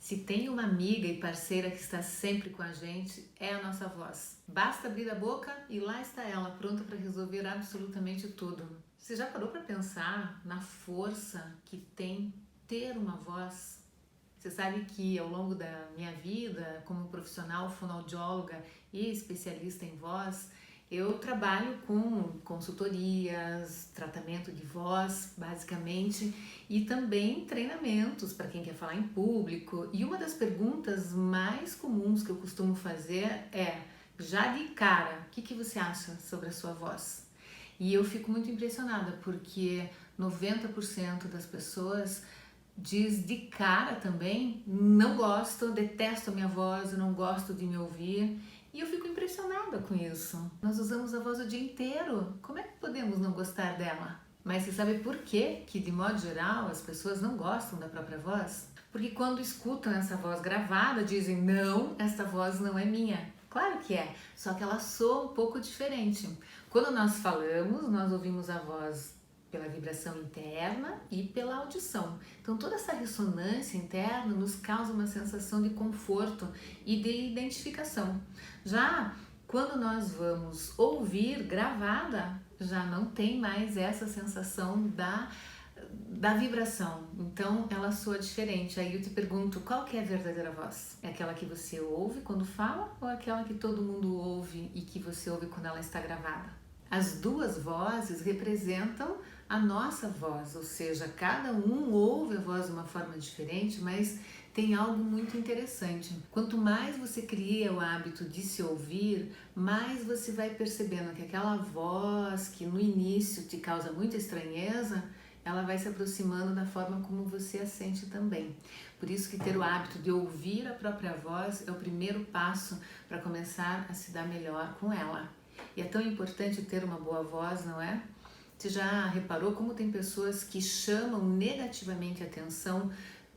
Se tem uma amiga e parceira que está sempre com a gente, é a nossa voz. Basta abrir a boca e lá está ela, pronta para resolver absolutamente tudo. Você já parou para pensar na força que tem ter uma voz? Você sabe que ao longo da minha vida, como profissional fonoaudióloga e especialista em voz, eu trabalho com consultorias, tratamento de voz, basicamente, e também treinamentos para quem quer falar em público. E uma das perguntas mais comuns que eu costumo fazer é, já de cara, o que você acha sobre a sua voz? E eu fico muito impressionada porque 90% das pessoas diz de cara também, não gosto, detesto a minha voz, eu não gosto de me ouvir. E eu fico impressionada com isso. Nós usamos a voz o dia inteiro, como é que podemos não gostar dela? Mas você sabe por quê que, de modo geral, as pessoas não gostam da própria voz? Porque quando escutam essa voz gravada, dizem, não, esta voz não é minha. Claro que é, só que ela soa um pouco diferente. Quando nós falamos, nós ouvimos a voz pela vibração interna e pela audição. Então toda essa ressonância interna nos causa uma sensação de conforto e de identificação. Já quando nós vamos ouvir gravada, já não tem mais essa sensação da vibração, então ela soa diferente. Aí eu te pergunto, qual que é a verdadeira voz? É aquela que você ouve quando fala ou aquela que todo mundo ouve e que você ouve quando ela está gravada? As duas vozes representam a nossa voz, ou seja, cada um ouve a voz de uma forma diferente, mas tem algo muito interessante. Quanto mais você cria o hábito de se ouvir, mais você vai percebendo que aquela voz que no início te causa muita estranheza, ela vai se aproximando da forma como você a sente também. Por isso que ter o hábito de ouvir a própria voz é o primeiro passo para começar a se dar melhor com ela. E é tão importante ter uma boa voz, não é? Você já reparou como tem pessoas que chamam negativamente a atenção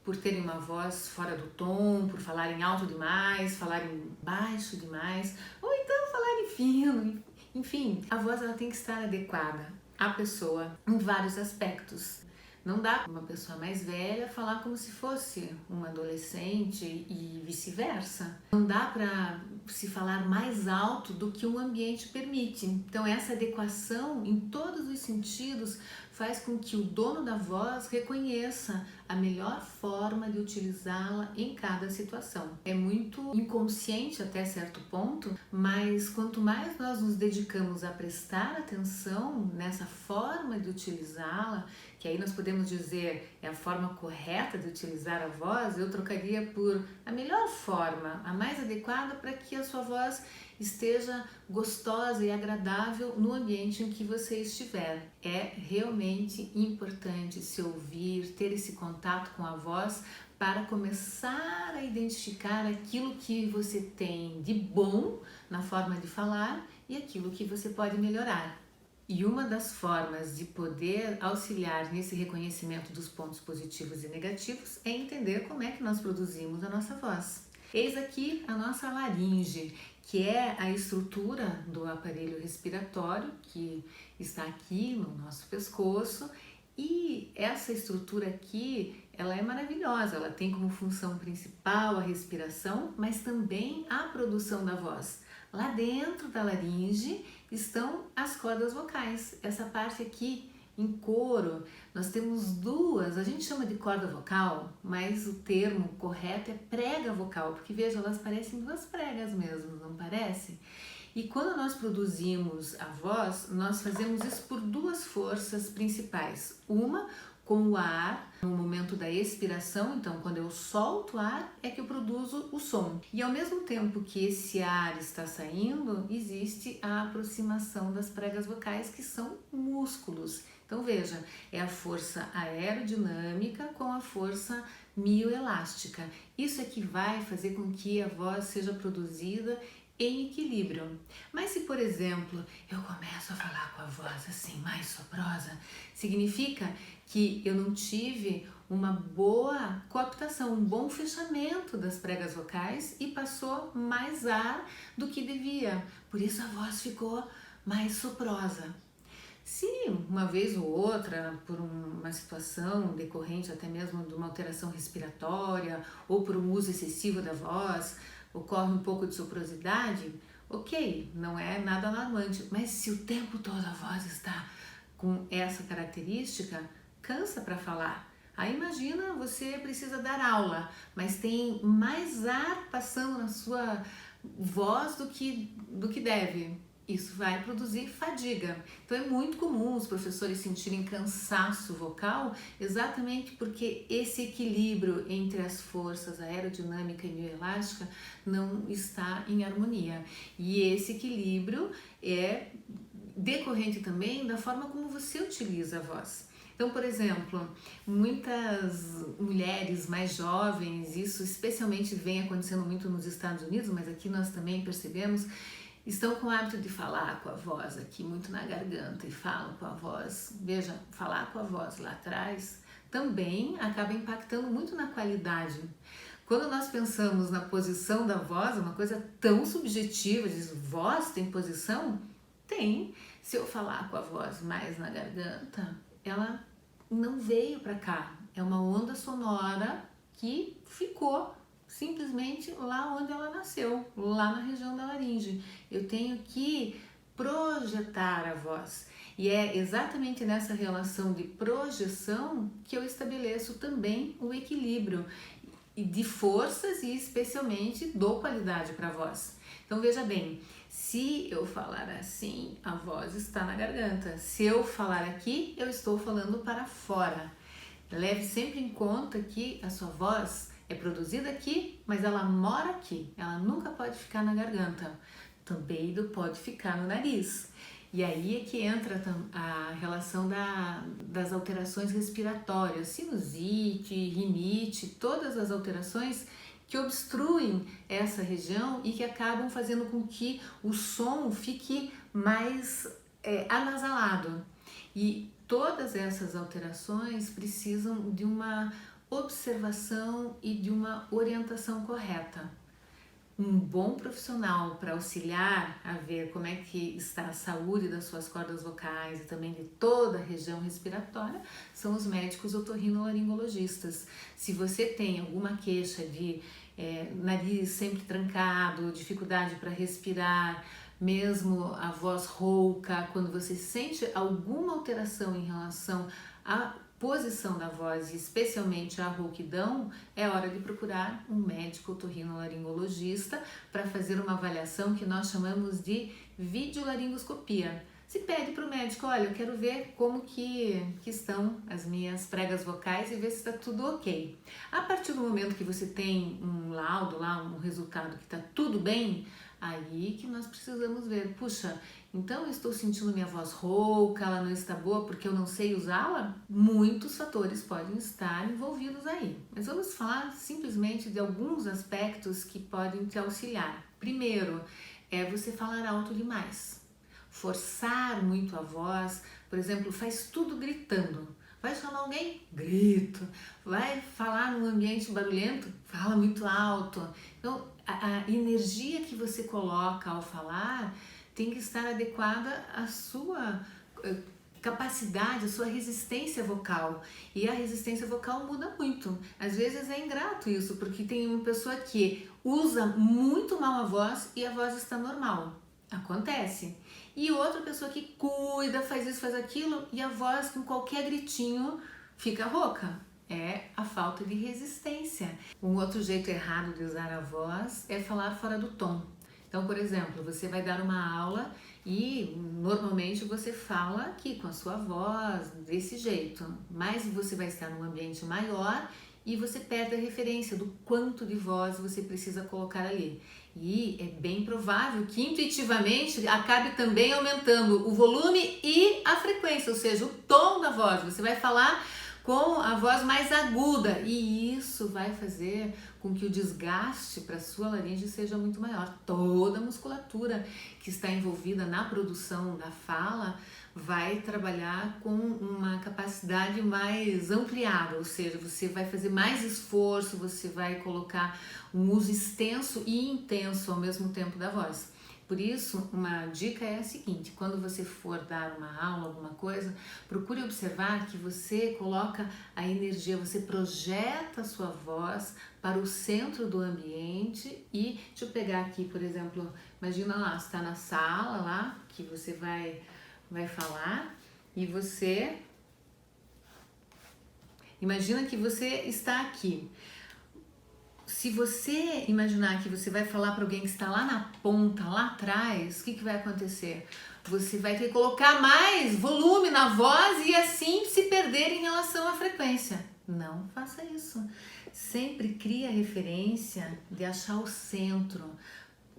por terem uma voz fora do tom, por falarem alto demais, falarem baixo demais, ou então falarem fino? Enfim, a voz ela tem que estar adequada à pessoa em vários aspectos. Não dá para uma pessoa mais velha falar como se fosse uma adolescente e vice-versa. Não dá para se falar mais alto do que o ambiente permite. Então essa adequação em todos os sentidos faz com que o dono da voz reconheça a melhor forma de utilizá-la em cada situação. É muito inconsciente até certo ponto, mas quanto mais nós nos dedicamos a prestar atenção nessa forma de utilizá-la, que aí nós podemos dizer é a forma correta de utilizar a voz, eu trocaria por a melhor forma, a mais adequada para que a sua voz esteja gostosa e agradável no ambiente em que você estiver. É realmente importante se ouvir, ter esse contato com a voz para começar a identificar aquilo que você tem de bom na forma de falar e aquilo que você pode melhorar. E uma das formas de poder auxiliar nesse reconhecimento dos pontos positivos e negativos é entender como é que nós produzimos a nossa voz. Eis aqui a nossa laringe, que é a estrutura do aparelho respiratório que está aqui no nosso pescoço, e essa estrutura aqui, ela é maravilhosa, ela tem como função principal a respiração, mas também a produção da voz. Lá dentro da laringe estão as cordas vocais, essa parte aqui em couro, nós temos duas, a gente chama de corda vocal, mas o termo correto é prega vocal, porque veja, elas parecem duas pregas mesmo, não parece? E quando nós produzimos a voz, nós fazemos isso por duas forças principais. Uma com o ar, no momento da expiração, então quando eu solto o ar é que eu produzo o som. E ao mesmo tempo que esse ar está saindo, existe a aproximação das pregas vocais, que são músculos. Então veja, é a força aerodinâmica com a força mioelástica. Isso é que vai fazer com que a voz seja produzida em equilíbrio. Mas se, por exemplo, eu começo a falar com a voz assim mais soprosa, significa que eu não tive uma boa coaptação, um bom fechamento das pregas vocais e passou mais ar do que devia. Por isso a voz ficou mais soprosa. Se uma vez ou outra, por uma situação decorrente até mesmo de uma alteração respiratória ou por um uso excessivo da voz, ocorre um pouco de soprosidade, ok, não é nada alarmante, mas se o tempo todo a voz está com essa característica, cansa para falar. Aí imagina, você precisa dar aula, mas tem mais ar passando na sua voz do que deve. Isso vai produzir fadiga. Então é muito comum os professores sentirem cansaço vocal, exatamente porque esse equilíbrio entre as forças aerodinâmica e mioelástica não está em harmonia. E esse equilíbrio é decorrente também da forma como você utiliza a voz. Então, por exemplo, muitas mulheres mais jovens, isso especialmente vem acontecendo muito nos Estados Unidos, mas aqui nós também percebemos, estão com o hábito de falar com a voz aqui muito na garganta e falam com a voz. Veja, falar com a voz lá atrás também acaba impactando muito na qualidade. Quando nós pensamos na posição da voz, é uma coisa tão subjetiva, diz, voz tem posição? Tem. Se eu falar com a voz mais na garganta, ela não veio para cá. É uma onda sonora que ficou simplesmente lá onde ela nasceu, lá na região da laringe. Eu tenho que projetar a voz. E é exatamente nessa relação de projeção que eu estabeleço também o equilíbrio de forças e especialmente dou qualidade para a voz. Então veja bem, se eu falar assim, a voz está na garganta. Se eu falar aqui, eu estou falando para fora. Leve sempre em conta que a sua voz é produzida aqui, mas ela mora aqui. Ela nunca pode ficar na garganta. Também pode ficar no nariz. E aí é que entra a relação das alterações respiratórias, sinusite, rinite, todas as alterações que obstruem essa região e que acabam fazendo com que o som fique mais anasalado. E todas essas alterações precisam de uma observação e de uma orientação correta. Um bom profissional para auxiliar a ver como é que está a saúde das suas cordas vocais e também de toda a região respiratória são os médicos otorrinolaringologistas. Se você tem alguma queixa de nariz sempre trancado, dificuldade para respirar, mesmo a voz rouca, quando você sente alguma alteração em relação à posição da voz, especialmente a rouquidão, é hora de procurar um médico otorrinolaringologista para fazer uma avaliação que nós chamamos de videolaringoscopia. Se pede para o médico, olha, eu quero ver como que estão as minhas pregas vocais e ver se está tudo ok. A partir do momento que você tem um laudo lá, um resultado que está tudo bem, aí que nós precisamos ver, puxa, então eu estou sentindo minha voz rouca, ela não está boa porque eu não sei usá-la? Muitos fatores podem estar envolvidos aí. Mas vamos falar simplesmente de alguns aspectos que podem te auxiliar. Primeiro, é você falar alto demais. Forçar muito a voz, por exemplo, faz tudo gritando. Vai chamar alguém? Grito. Vai falar num ambiente barulhento? Fala muito alto. Então, a energia que você coloca ao falar tem que estar adequada à sua capacidade, à sua resistência vocal. E a resistência vocal muda muito. Às vezes é ingrato isso, porque tem uma pessoa que usa muito mal a voz e a voz está normal. Acontece. E outra pessoa que cuida, faz isso, faz aquilo, e a voz com qualquer gritinho fica rouca. É a falta de resistência. Um outro jeito errado de usar a voz é falar fora do tom. Então, por exemplo, você vai dar uma aula e normalmente você fala aqui com a sua voz, desse jeito, mas você vai estar num ambiente maior e você perde a referência do quanto de voz você precisa colocar ali. E é bem provável que intuitivamente acabe também aumentando o volume e a frequência, ou seja, o tom da voz. Você vai falar com a voz mais aguda e isso vai fazer com que o desgaste para a sua laringe seja muito maior. Toda a musculatura que está envolvida na produção da fala vai trabalhar com uma capacidade mais ampliada, ou seja, você vai fazer mais esforço, você vai colocar um uso extenso e intenso ao mesmo tempo da voz. Por isso, uma dica é a seguinte: quando você for dar uma aula, alguma coisa, procure observar que você coloca a energia, você projeta a sua voz para o centro do ambiente e, deixa eu pegar aqui, por exemplo, imagina lá, você está na sala lá, que você vai falar e você... Imagina que você está aqui. Se você imaginar que você vai falar para alguém que está lá na ponta, lá atrás, o que vai acontecer? Você vai ter que colocar mais volume na voz e assim se perder em relação à frequência. Não faça isso. Sempre crie a referência de achar o centro,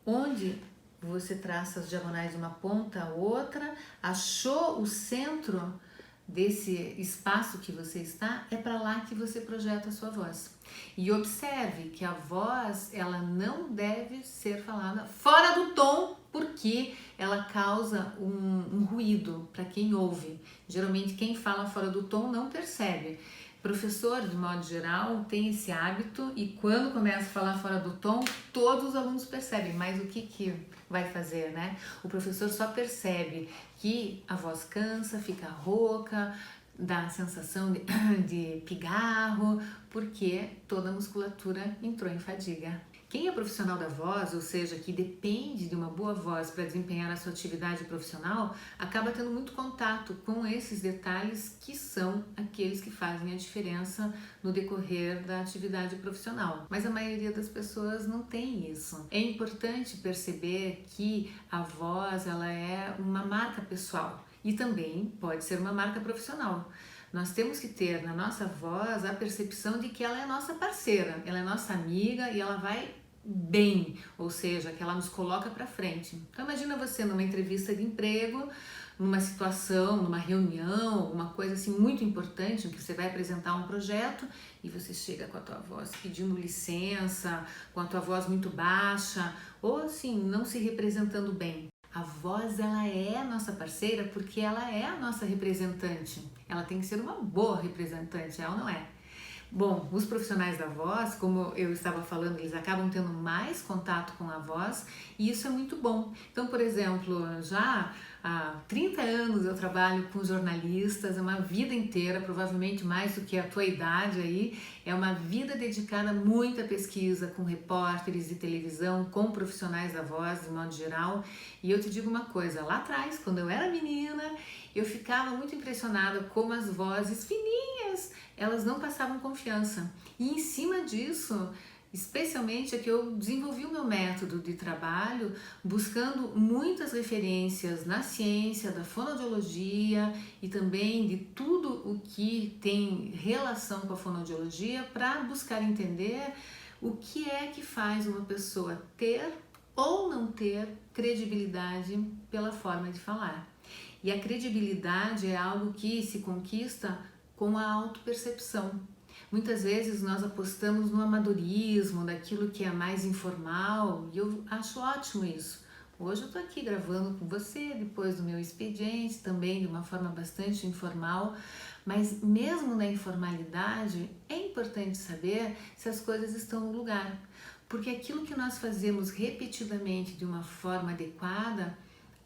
onde você traça as diagonais de uma ponta a outra, achou o centro desse espaço que você está, é para lá que você projeta a sua voz. E observe que a voz, ela não deve ser falada fora do tom, porque ela causa um ruído para quem ouve. Geralmente quem fala fora do tom não percebe. Professor, de modo geral, tem esse hábito e quando começa a falar fora do tom, todos os alunos percebem, mas o que vai fazer, né? O professor só percebe que a voz cansa, fica rouca, dá a sensação de pigarro, porque toda a musculatura entrou em fadiga. Quem é profissional da voz, ou seja, que depende de uma boa voz para desempenhar a sua atividade profissional, acaba tendo muito contato com esses detalhes que são aqueles que fazem a diferença no decorrer da atividade profissional. Mas a maioria das pessoas não tem isso. É importante perceber que a voz, ela é uma marca pessoal e também pode ser uma marca profissional. Nós temos que ter na nossa voz a percepção de que ela é nossa parceira, ela é nossa amiga e ela vai bem, ou seja, que ela nos coloca para frente. Então imagina você numa entrevista de emprego, numa situação, numa reunião, alguma coisa assim muito importante, em que você vai apresentar um projeto e você chega com a tua voz pedindo licença, com a tua voz muito baixa, ou assim, não se representando bem. A voz, ela é a nossa parceira porque ela é a nossa representante. Ela tem que ser uma boa representante, ela não é? Bom, os profissionais da voz, como eu estava falando, eles acabam tendo mais contato com a voz e isso é muito bom. Então, por exemplo, já há 30 anos eu trabalho com jornalistas, é uma vida inteira, provavelmente mais do que a tua idade aí, é uma vida dedicada a muita pesquisa com repórteres de televisão, com profissionais da voz de modo geral. E eu te digo uma coisa, lá atrás, quando eu era menina, eu ficava muito impressionada como as vozes fininhas, elas não passavam confiança. E em cima disso, especialmente é que eu desenvolvi o meu método de trabalho buscando muitas referências na ciência, da fonoaudiologia e também de tudo o que tem relação com a fonoaudiologia para buscar entender o que é que faz uma pessoa ter ou não ter credibilidade pela forma de falar. E a credibilidade é algo que se conquista com a autopercepção. Muitas vezes nós apostamos no amadorismo, daquilo que é mais informal, e eu acho ótimo isso. Hoje eu estou aqui gravando com você, depois do meu expediente, também de uma forma bastante informal, mas mesmo na informalidade é importante saber se as coisas estão no lugar, porque aquilo que nós fazemos repetidamente de uma forma adequada,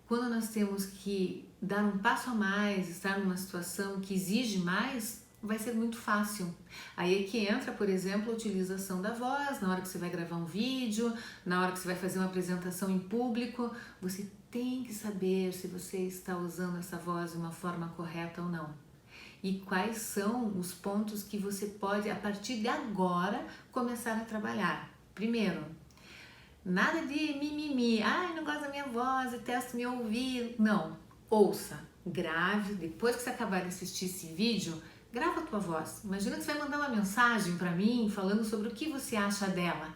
quando nós temos que dar um passo a mais, estar numa situação que exige mais, vai ser muito fácil. Aí é que entra, por exemplo, a utilização da voz, na hora que você vai gravar um vídeo, na hora que você vai fazer uma apresentação em público, você tem que saber se você está usando essa voz de uma forma correta ou não. E quais são os pontos que você pode, a partir de agora, começar a trabalhar. Primeiro, nada de mimimi, ai, não gosto da minha voz, detesto me ouvir. Não, ouça, grave, depois que você acabar de assistir esse vídeo, grava a tua voz. Imagina que você vai mandar uma mensagem para mim falando sobre o que você acha dela.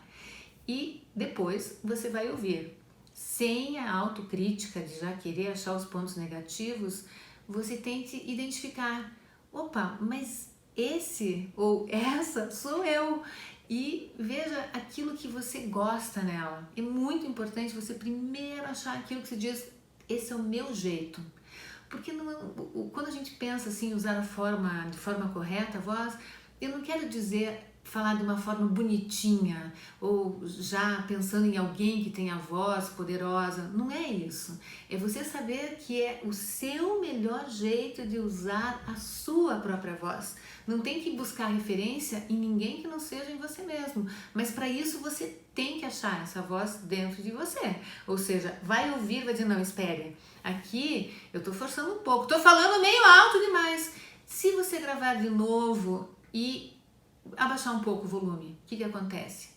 E depois você vai ouvir. Sem a autocrítica de já querer achar os pontos negativos, você tente identificar. Opa, mas esse ou essa sou eu. E veja aquilo que você gosta nela. É muito importante você primeiro achar aquilo que você diz, esse é o meu jeito. Porque quando a gente pensa assim, usar de forma correta a voz, eu não quero dizer falar de uma forma bonitinha ou já pensando em alguém que tem a voz poderosa. Não é isso. É você saber que é o seu melhor jeito de usar a sua própria voz. Não tem que buscar referência em ninguém que não seja em você mesmo. Mas para isso você tem que achar essa voz dentro de você. Ou seja, vai ouvir, vai dizer, não, espere. Aqui eu tô forçando um pouco, tô falando meio alto demais. Se você gravar de novo e abaixar um pouco o volume, o que acontece?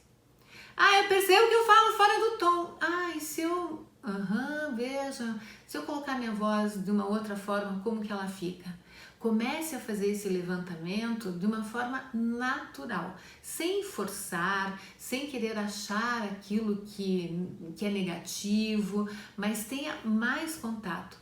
Eu percebo que eu falo fora do tom. E se eu... veja, se eu colocar minha voz de uma outra forma, como que ela fica? Comece a fazer esse levantamento de uma forma natural, sem forçar, sem querer achar aquilo que é negativo, mas tenha mais contato.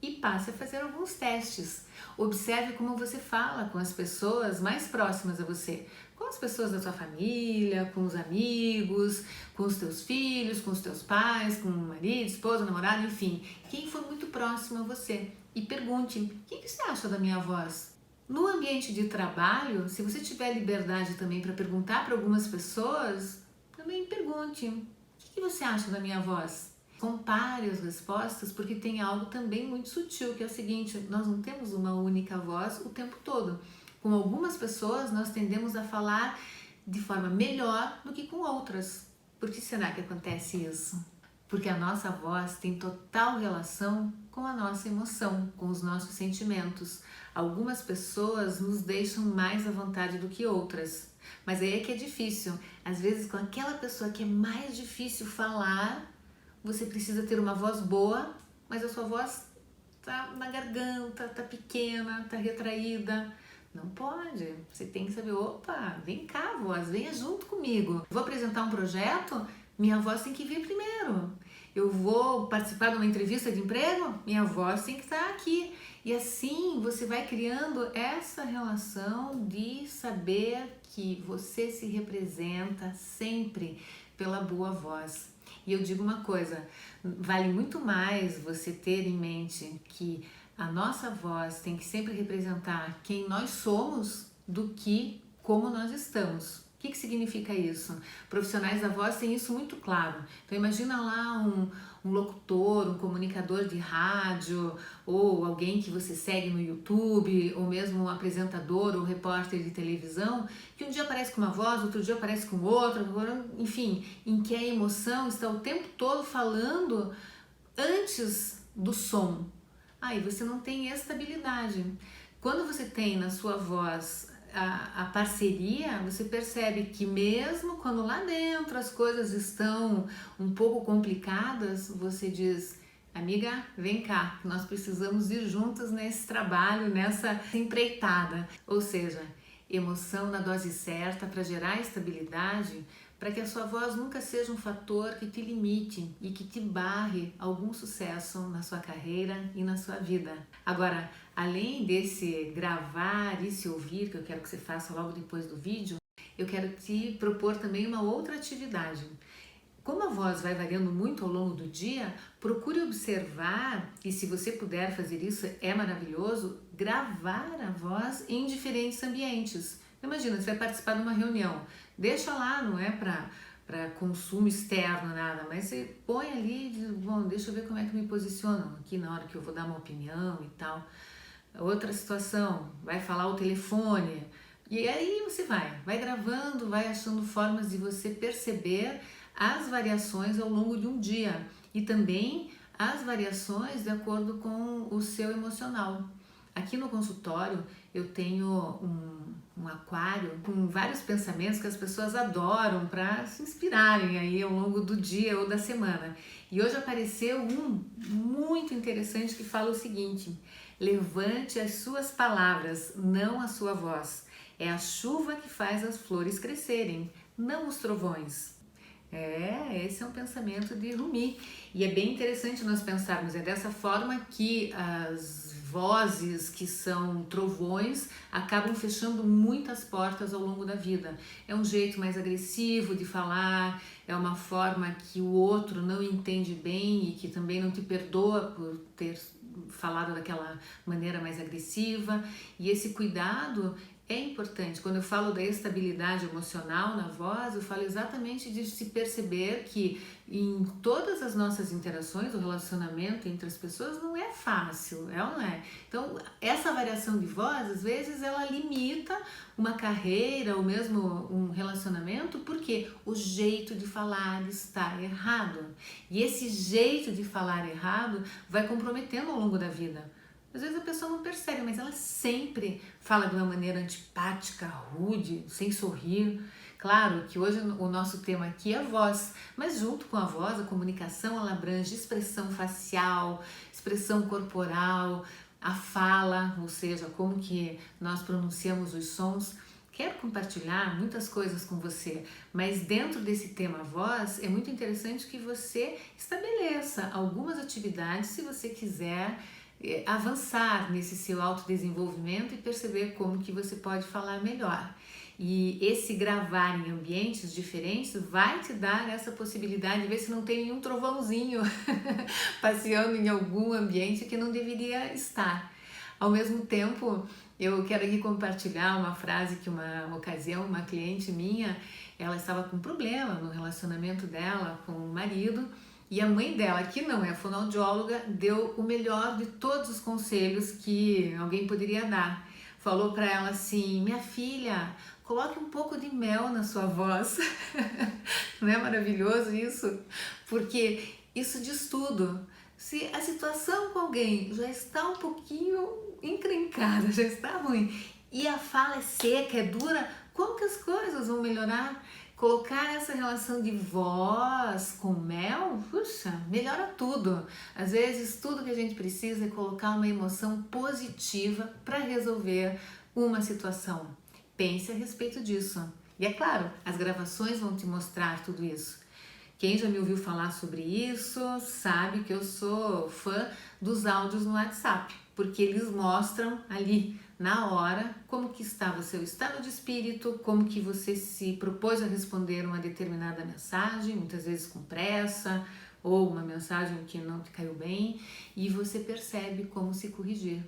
E passe a fazer alguns testes. Observe como você fala com as pessoas mais próximas a você, com as pessoas da sua família, com os amigos, com os teus filhos, com os teus pais, com o marido, esposa, namorado, enfim, quem for muito próximo a você. E pergunte, o que você acha da minha voz? No ambiente de trabalho, se você tiver liberdade também para perguntar para algumas pessoas, também pergunte, o que você acha da minha voz? Compare as respostas, porque tem algo também muito sutil, que é o seguinte, nós não temos uma única voz o tempo todo. Com algumas pessoas, nós tendemos a falar de forma melhor do que com outras. Por que será que acontece isso? Porque a nossa voz tem total relação com a nossa emoção, com os nossos sentimentos. Algumas pessoas nos deixam mais à vontade do que outras. Mas aí é que é difícil. Às vezes, com aquela pessoa que é mais difícil falar, você precisa ter uma voz boa, mas a sua voz tá na garganta, tá pequena, tá retraída. Não pode. Você tem que saber, opa, vem cá, voz, venha junto comigo. Vou apresentar um projeto, minha voz tem que vir primeiro. Eu vou participar de uma entrevista de emprego, minha voz tem que estar aqui. E assim você vai criando essa relação de saber que você se representa sempre pela boa voz. E eu digo uma coisa, vale muito mais você ter em mente que a nossa voz tem que sempre representar quem nós somos do que como nós estamos. O que significa isso? Profissionais da voz têm isso muito claro. Então imagina lá um locutor, um comunicador de rádio, ou alguém que você segue no YouTube, ou mesmo um apresentador ou repórter de televisão, que um dia aparece com uma voz, outro dia aparece com outra, enfim, em que a emoção está o tempo todo falando antes do som. Aí você não tem estabilidade. Quando você tem na sua voz a parceria, você percebe que mesmo quando lá dentro as coisas estão um pouco complicadas, você diz, amiga, vem cá, nós precisamos ir juntos nesse trabalho, nessa empreitada. Ou seja, emoção na dose certa para gerar estabilidade, para que a sua voz nunca seja um fator que te limite e que te barre algum sucesso na sua carreira e na sua vida. Agora, além desse gravar e se ouvir, que eu quero que você faça logo depois do vídeo, eu quero te propor também uma outra atividade. Como a voz vai variando muito ao longo do dia, procure observar, e se você puder fazer isso, é maravilhoso, gravar a voz em diferentes ambientes. Imagina, você vai participar de uma reunião, deixa lá, não é para consumo externo, nada, mas você põe ali, diz, bom, deixa eu ver como é que me posiciono aqui na hora que eu vou dar uma opinião e tal. Outra situação, vai falar o telefone, e aí você vai gravando, vai achando formas de você perceber as variações ao longo de um dia e também as variações de acordo com o seu emocional. Aqui no consultório eu tenho um aquário com vários pensamentos que as pessoas adoram para se inspirarem aí ao longo do dia ou da semana. E hoje apareceu um muito interessante que fala o seguinte: levante as suas palavras, não a sua voz. É a chuva que faz as flores crescerem, não os trovões. Esse é um pensamento de Rumi. E é bem interessante nós pensarmos, é dessa forma que as vozes que são trovões acabam fechando muitas portas ao longo da vida. É um jeito mais agressivo de falar, é uma forma que o outro não entende bem e que também não te perdoa por ter falado daquela maneira mais agressiva. E esse cuidado é importante. Quando eu falo da estabilidade emocional na voz, eu falo exatamente de se perceber que em todas as nossas interações, o relacionamento entre as pessoas não é fácil, é ou não é? Então, essa variação de voz, às vezes, ela limita uma carreira ou mesmo um relacionamento, porque o jeito de falar está errado. E esse jeito de falar errado vai comprometendo ao longo da vida. Às vezes a pessoa não percebe, mas ela sempre fala de uma maneira antipática, rude, sem sorrir. Claro que hoje o nosso tema aqui é a voz, mas junto com a voz, a comunicação ela abrange expressão facial, expressão corporal, a fala, ou seja, como que nós pronunciamos os sons. Quero compartilhar muitas coisas com você, mas dentro desse tema voz, é muito interessante que você estabeleça algumas atividades se você quiser avançar nesse seu autodesenvolvimento e perceber como que você pode falar melhor. E esse gravar em ambientes diferentes vai te dar essa possibilidade de ver se não tem nenhum trovãozinho passeando em algum ambiente que não deveria estar. Ao mesmo tempo, eu quero aqui compartilhar uma frase que uma ocasião, uma cliente minha, ela estava com um problema no relacionamento dela com o marido. E a mãe dela, que não é fonoaudióloga, deu o melhor de todos os conselhos que alguém poderia dar. Falou para ela assim: minha filha, coloque um pouco de mel na sua voz. Não é maravilhoso isso? Porque isso diz tudo. Se a situação com alguém já está um pouquinho encrencada, já está ruim, e a fala é seca, é dura, como que as coisas vão melhorar? Colocar essa relação de voz com mel, puxa, melhora tudo. Às vezes, tudo que a gente precisa é colocar uma emoção positiva para resolver uma situação. Pense a respeito disso. E é claro, as gravações vão te mostrar tudo isso. Quem já me ouviu falar sobre isso sabe que eu sou fã dos áudios no WhatsApp, porque eles mostram ali na hora como que está o seu estado de espírito, como que você se propôs a responder uma determinada mensagem, muitas vezes com pressa, ou uma mensagem que não te caiu bem, e você percebe como se corrigir.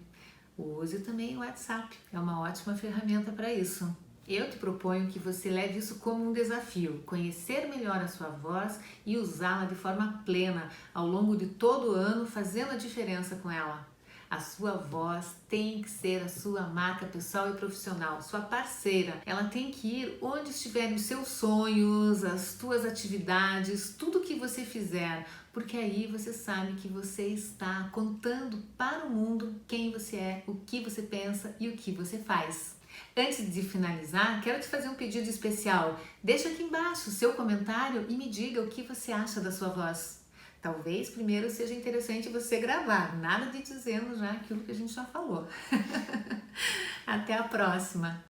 Use também o WhatsApp, é uma ótima ferramenta para isso. Eu te proponho que você leve isso como um desafio, conhecer melhor a sua voz e usá-la de forma plena ao longo de todo o ano, fazendo a diferença com ela. A sua voz tem que ser a sua marca pessoal e profissional, sua parceira. Ela tem que ir onde estiverem os seus sonhos, as tuas atividades, tudo que você fizer, porque aí você sabe que você está contando para o mundo quem você é, o que você pensa e o que você faz. Antes de finalizar, quero te fazer um pedido especial. Deixa aqui embaixo o seu comentário e me diga o que você acha da sua voz. Talvez primeiro seja interessante você gravar, nada de dizendo já aquilo que a gente já falou. Até a próxima!